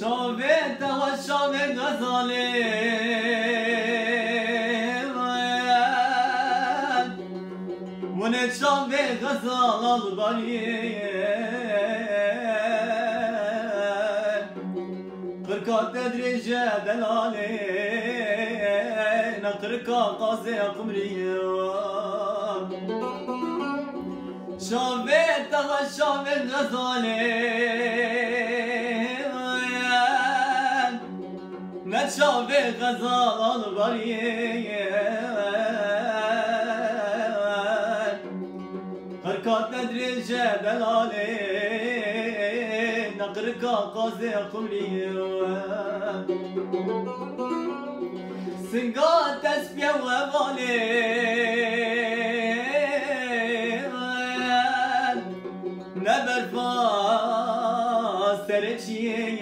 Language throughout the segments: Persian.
شافت وشافت غزالي ونشافت غزال البرية قرقات تدريجة دلالي نقرقا قاسي قمرية شافت وشافت غزالي نشافت غزال البرية قرقات تدريجة دلالي نقرقا قاسي قمرية سنقات تسبية وغالي نبر فاس ترشيه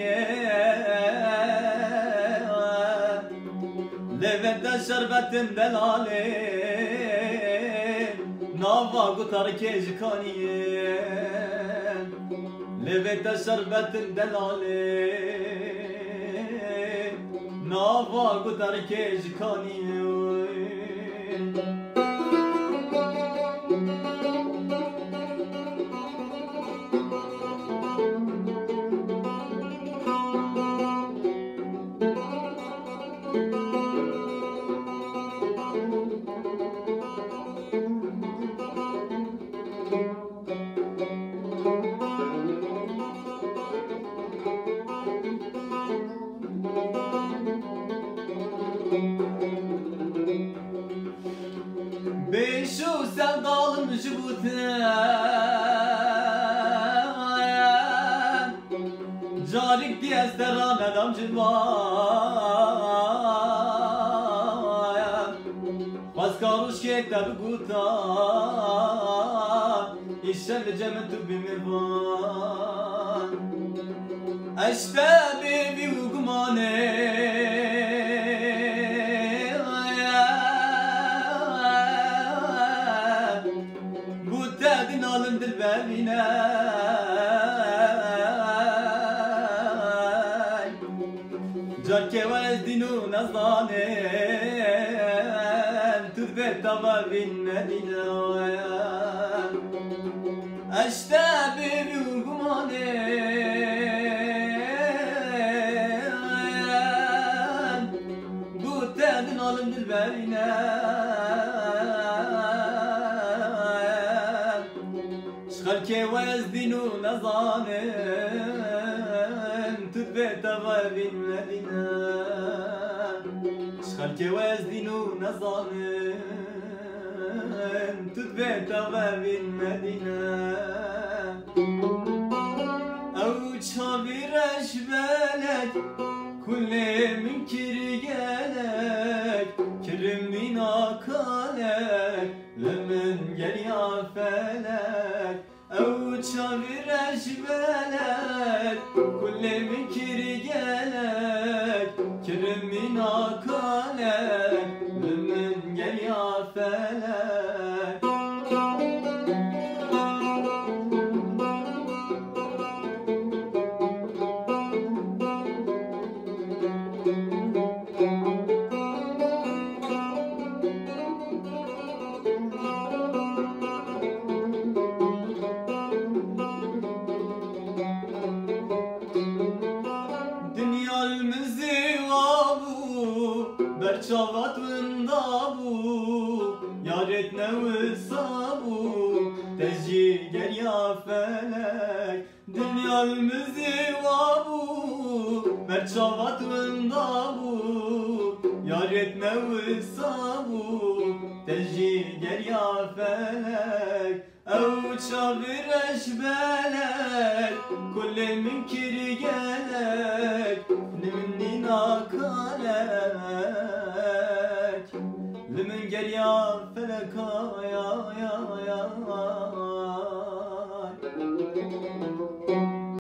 لفت شربت دلالي نافا قطر كيجكانيه لفت شربت دلالي نافا قطر كيجكانيه بيشو سلطال مجبوتان جارك دي استران ادم جبان باسكاروش كتاب قوتان الشل جمت بمرفان اشتابي بوقماني دينالم دل بابينا جاركي ولد دينو نظانين تثبت طبابين مدينة أشتابي بوقمانين بوتا دينالم دل بابينا خلكي وزدينو نظانن تثبت طبابين مدينة خلكي وزدينو نظانن تثبت طبابين مدينة أو تشابير أشبالك كل من كرجالك كرم من أكالك لمن جريا فلك أو تشابير أشبالك كل من كرجالك كرم من أكالك لمن جريا فلك برشاوات وندابو يارتنا وصابو تجي يا فلك دنيا المزيوابو برشاوات وندابو يارتنا وصابو تجي يا فلك أو تشابر أشبالك كل من كرجالك مني ناكالك لمن قال يا فلك يا